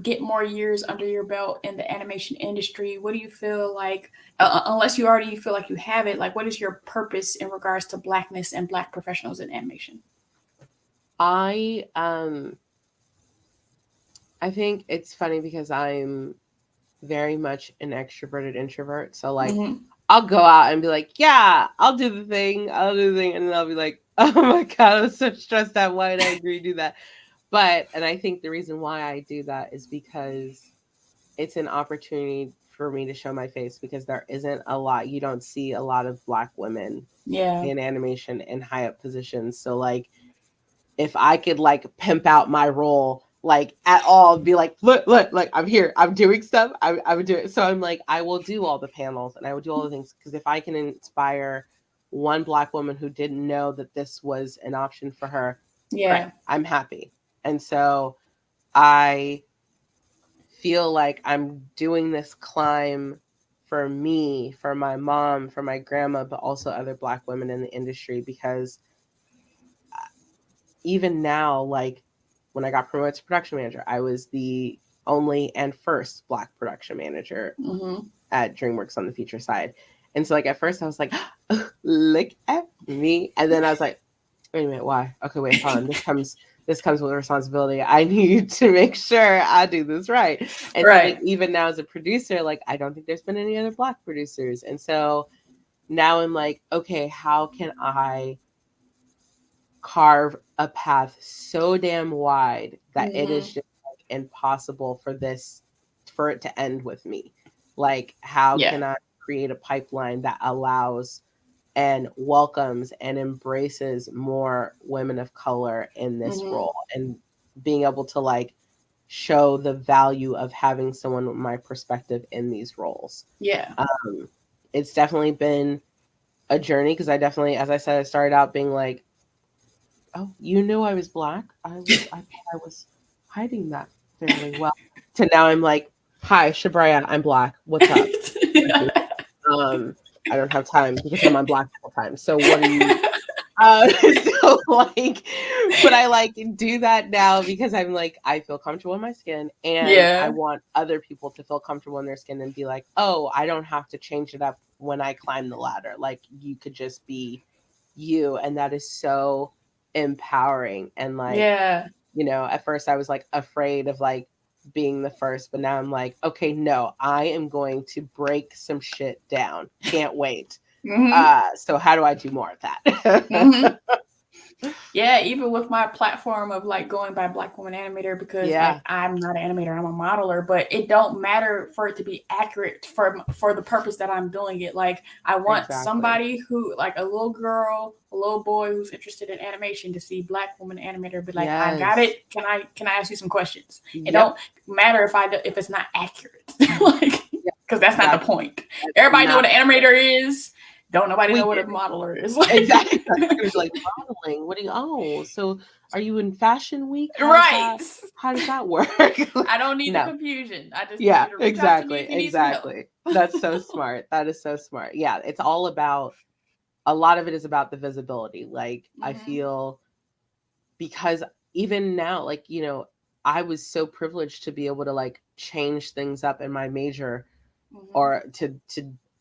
get more years under your belt in the animation industry, what do you feel like, unless you already feel like you have it, like what is your purpose in regards to blackness and black professionals in animation? I I think it's funny because I'm very much an extroverted introvert. So like Mm-hmm. I'll go out and be like, yeah, I'll do the thing. I'll do the thing. And then I'll be like, oh my God, I'm so stressed out. Why did I agree to do that? But, and I think the reason why I do that is because it's an opportunity for me to show my face, because there isn't a lot, you don't see a lot of Black women Yeah. in animation in high up positions. So like if I could like pimp out my role like at all, be like, look, like I'm here, I'm doing stuff, I would do it. So I'm like, I will do all the panels and I would do all the things, because if I can inspire one Black woman who didn't know that this was an option for her, great, Yeah. I'm happy. And so I feel like I'm doing this climb for me, for my mom, for my grandma, but also other Black women in the industry, because even now, like when I got promoted to production manager, I was the only and first Black production manager Mm-hmm. at DreamWorks on the feature side. And so like at first I was like, look at me. And then I was like, wait a minute, why? Okay, wait, hold on. This comes with responsibility. I need to make sure I do this right. And so like Right. even now as a producer, like I don't think there's been any other Black producers. And so now I'm like, okay, how can I carve a path so damn wide that it is Mm-hmm. just like impossible for it to end with me? Like how Yeah. can I create a pipeline that allows and welcomes and embraces more women of color in this Mm-hmm. role, and being able to like show the value of having someone with my perspective in these roles. Yeah. um, it's definitely been a journey, because I definitely, as I said, I started out being like, oh, you knew I was Black? I thought I was hiding that fairly well. To now I'm like, Hi, Shabrayia, I'm Black. What's up? I don't have time because I'm on Black all the time. So what are you? So like, but I like do that now because I'm like, I feel comfortable in my skin and I Yeah. want other people to feel comfortable in their skin and be like, oh, I don't have to change it up when I climb the ladder. Like you could just be you. And that is so empowering. And like, Yeah. at first I was like afraid of like being the first, but now I'm like, okay, no, I am going to break some shit down. Can't wait. Mm-hmm. So how do I do more of that? Mm-hmm. Yeah, even with my platform of like going by BlkWmnAnimator, because like Yeah, I'm not an animator, I'm a modeler, but it don't matter for it to be accurate for the purpose that I'm doing it. Like I want exactly. somebody who, like a little girl, a little boy who's interested in animation, to see BlkWmnAnimator, be like, I got Yes. it. Can I ask you some questions? It Yep. don't matter if it's not accurate, like, Yep. because that's not the That's point. that's Everybody know not what an animator is. Don't nobody we know what a get modeler is. exactly. It's gonna be like modeling. What do you? Oh, so are you in Fashion Week? How does Right. that? How does that work? I don't need the No. confusion. I just need Yeah. you to reach out to me Exactly. if you need some help. Exactly. That's so smart. That is so smart. Yeah. It's all about. A lot of it is about the visibility. Like I Mm-hmm. feel because even now, like I was so privileged to be able to like change things up in my major Mm-hmm. or to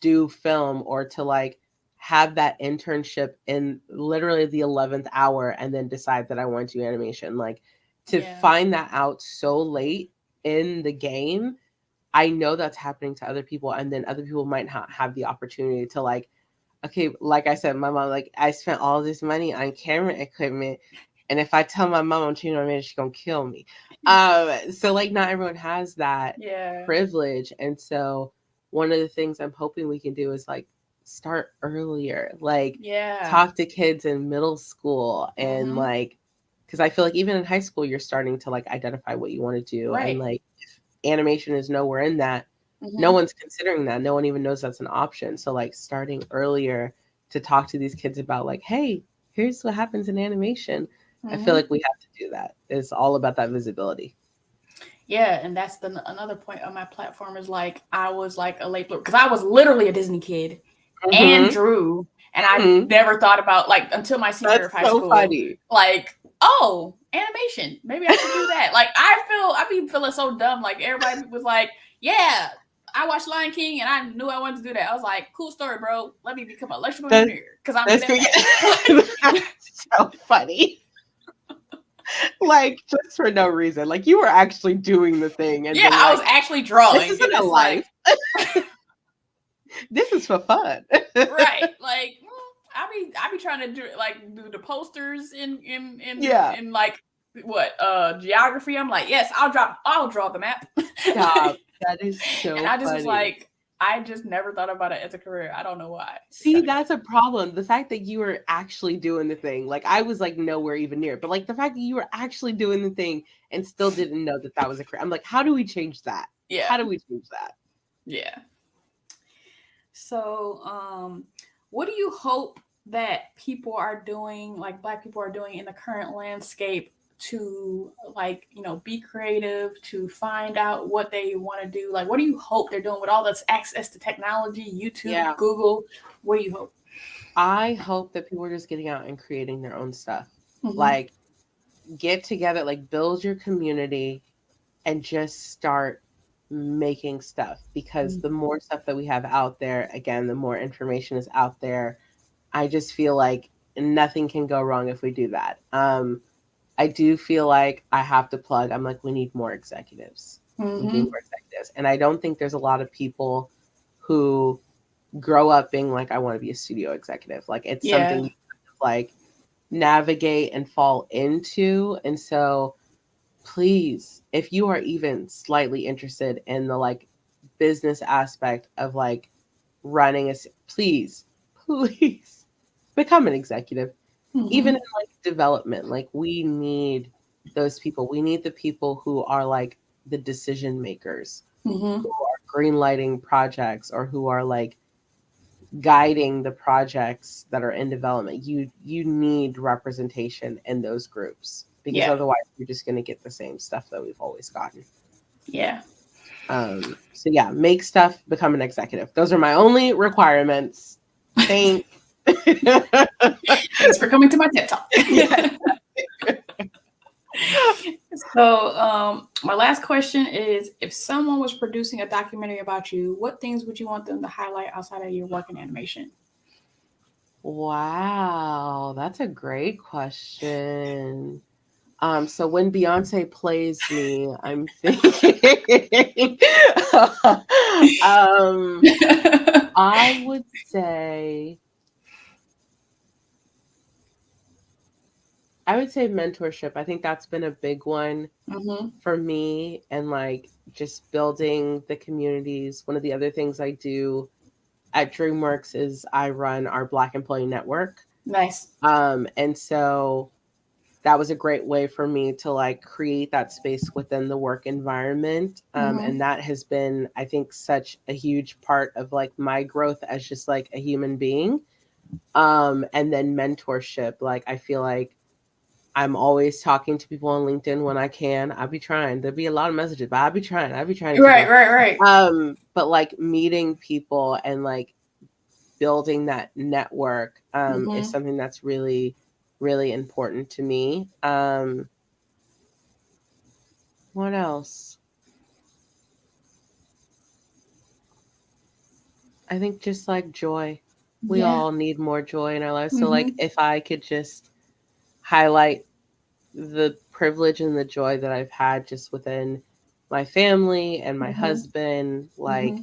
do film or to like have that internship in literally the 11th hour and then decide that I want to do animation. Like to Yeah. find that out so late in the game, I know that's happening to other people, and then other people might not have the opportunity to like, okay, like I said, my mom, like I spent all this money on camera equipment, and if I tell my mom I'm changing my major, she's gonna kill me. So like not everyone has that Yeah. privilege, and so one of the things I'm hoping we can do is like start earlier, like Yeah. talk to kids in middle school and Mm-hmm. like because I feel like even in high school you're starting to like identify what you want to do, and Right. like if animation is nowhere in that, no Mm-hmm. one's considering that. No one even knows that's an option. So like starting earlier to talk to these kids about like, hey, here's what happens in animation. I feel Mm-hmm. like we have to do that. It's all about that visibility. Yeah, and that's another point of my platform is like I was like a late bloomer because I was literally a Disney kid and Mm-hmm. drew, and I Mm-hmm. never thought about, like, until my senior year That's of high so school, funny. like, oh, animation, maybe I should do that. Like I be feeling so dumb. Like everybody was like, yeah, I watched Lion King and I knew I wanted to do that. I was like, cool story, bro. Let me become an electrical That, engineer because I'm good that's at great. that. That's so funny. Like just for no reason. Like you were actually doing the thing and Yeah, then I was like actually this drawing, and isn't a it's like, life. This is for fun. right, like I be trying to do the posters Yeah. in like what geography. I'm like, yes, I'll draw the map. Stop. That is And so I just was funny. like, I just never thought about it as a career. I don't know why. It's See, kind of crazy. that's a problem. The fact that you were actually doing the thing, like I was like nowhere even near, but like the fact that you were actually doing the thing and still didn't know that that was a career. I'm like, how do we change that? Yeah, How do we change that? yeah. So, what do you hope that people are doing, like Black people are doing in the current landscape to, like, be creative, to find out what they want to do? Like, what do you hope they're doing with all this access to technology, YouTube, Yeah. Google? What do you hope? I hope that people are just getting out and creating their own stuff. Mm-hmm. Like, get together, like, build your community and just start making stuff because the more stuff that we have out there, again, the more information is out there. I just feel like nothing can go wrong if we do that. I do feel like I have to plug. I'm like, we need more executives. We need Mm-hmm. more executives. And I don't think there's a lot of people who grow up being like, I want to be a studio executive. Like it's Yeah. something you like navigate and fall into. And so please, if you are even slightly interested in the like business aspect of like running a, please, please become an executive even Mm-hmm. in like development, like we need those people. We need the people who are like the decision makers, Mm-hmm. who are green lighting projects or who are like guiding the projects that are in development. You need representation in those groups because Yeah. otherwise you're just going to get the same stuff that we've always gotten. Yeah. So yeah, make stuff, become an executive. Those are my only requirements. Thank. Thanks for coming to my TED Talk. Yes. So, my last question is: if someone was producing a documentary about you, what things would you want them to highlight outside of your work in animation? Wow, that's a great question. So when Beyonce plays me, I'm thinking, um, I would say, mentorship. I think that's been a big one Mm-hmm. for me, and like just building the communities. One of the other things I do at DreamWorks is I run our Black Employee Network. Nice. And so that was a great way for me to like create that space within the work environment. Mm-hmm. And that has been, I think, such a huge part of like my growth as just like a human being. And then mentorship. Like I feel like I'm always talking to people on LinkedIn when I can. I'll be trying. There'll be a lot of messages, but I'll be trying to keep Right, up. right, right. But like meeting people and like building that network is Mm-hmm. something that's really, really important to me. What else? I think just like joy. We Yeah. all need more joy in our lives. So Mm-hmm. like if I could just highlight the privilege and the joy that I've had just within my family and my Mm-hmm. husband, Mm-hmm. like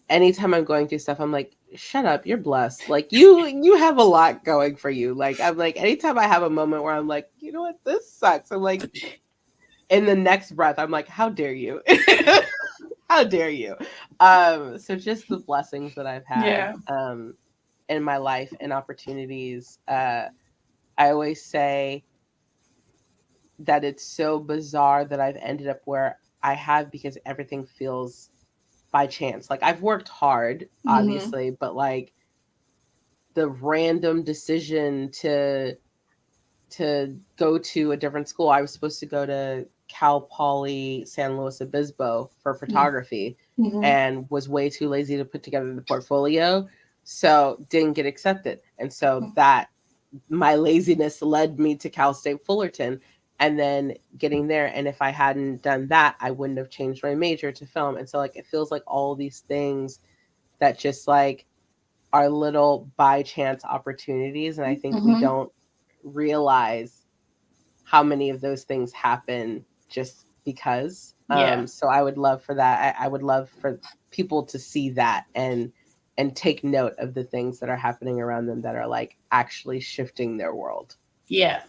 anytime I'm going through stuff, I'm like, shut up, you're blessed. Like you have a lot going for you. Like I'm like, anytime I have a moment where I'm like, you know what, this sucks. I'm like, in the next breath, I'm like, how dare you? How dare you? So just the blessings that I've had Yeah. in my life and opportunities. I always say that it's so bizarre that I've ended up where I have because everything feels by chance. Like I've worked hard, Mm-hmm. obviously, but like the random decision to go to a different school. I was supposed to go to Cal Poly San Luis Obispo for photography Mm-hmm. and was way too lazy to put together the portfolio. So didn't get accepted. And so that my laziness led me to Cal State Fullerton and then getting there. And if I hadn't done that, I wouldn't have changed my major to film. And so like it feels like all these things that just like are little by chance opportunities. And I think we Mm-hmm. don't realize how many of those things happen just because. Yeah. So I would love for that. I would love for people to see that and take note of the things that are happening around them that are like actually shifting their world. Yeah.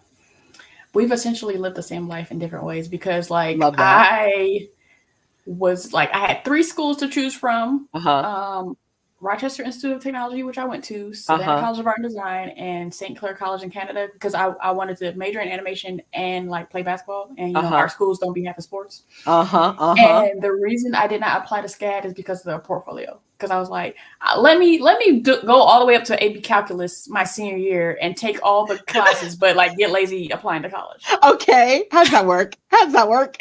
We've essentially lived the same life in different ways because, like, Love that. I had three schools to choose from. Uh huh. Um, Rochester Institute of Technology, which I went to, Uh Savannah huh. College of Art and Design, and St. Clair College in Canada because I wanted to major in animation and like play basketball. And Uh our huh. schools don't be having sports. Uh huh. Uh huh. And the reason I did not apply to SCAD is because of the portfolio. Because I was like, let me go all the way up to AP Calculus my senior year and take all the classes, but like get lazy applying to college. Okay. How's that work? How's that work?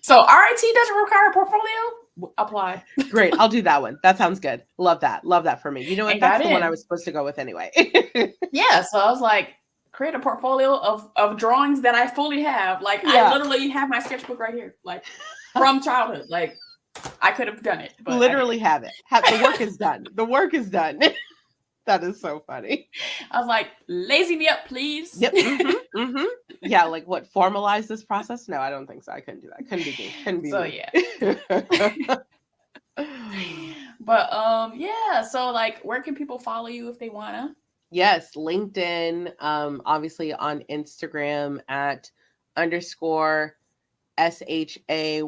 So RIT doesn't require a portfolio. Apply. Great. I'll do that one. That sounds good. Love that. Love that for me. You know what? And That's got the one I in. was supposed to go with anyway. Yeah, so I was like, create a portfolio of drawings that I fully have. Like I Yeah. literally have my sketchbook right here, like from childhood. Like I could have done it, but I Literally didn't. have it. The work is done. The work is done. That is so funny. I was like, lazy me up, please. Yep. Mm-hmm. Mm-hmm. Yeah. Like what? Formalize this process? No, I don't think so. I couldn't do that. Couldn't be me. Couldn't be So me. yeah. But yeah, so like where can people follow you if they wanna? Yes, LinkedIn. Obviously on Instagram at underscore ShayyRenee.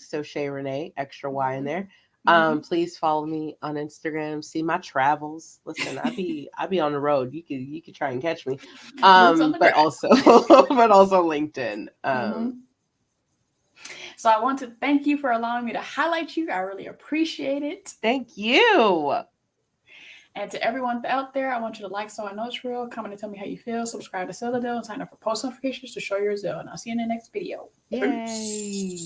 So Shay Renee, extra Y in there. Mm-hmm. Please follow me on Instagram. See my travels. Listen, I be on the road. You could try and catch me. Boots on the But ground. also but also LinkedIn. Mm-hmm. So I want to thank you for allowing me to highlight you. I really appreciate it. Thank you. And to everyone out there, I want you to like so I know it's real, comment and tell me how you feel, subscribe to Citadel, and sign up for post notifications to show your zeal. And I'll see you in the next video. Peace. Yay!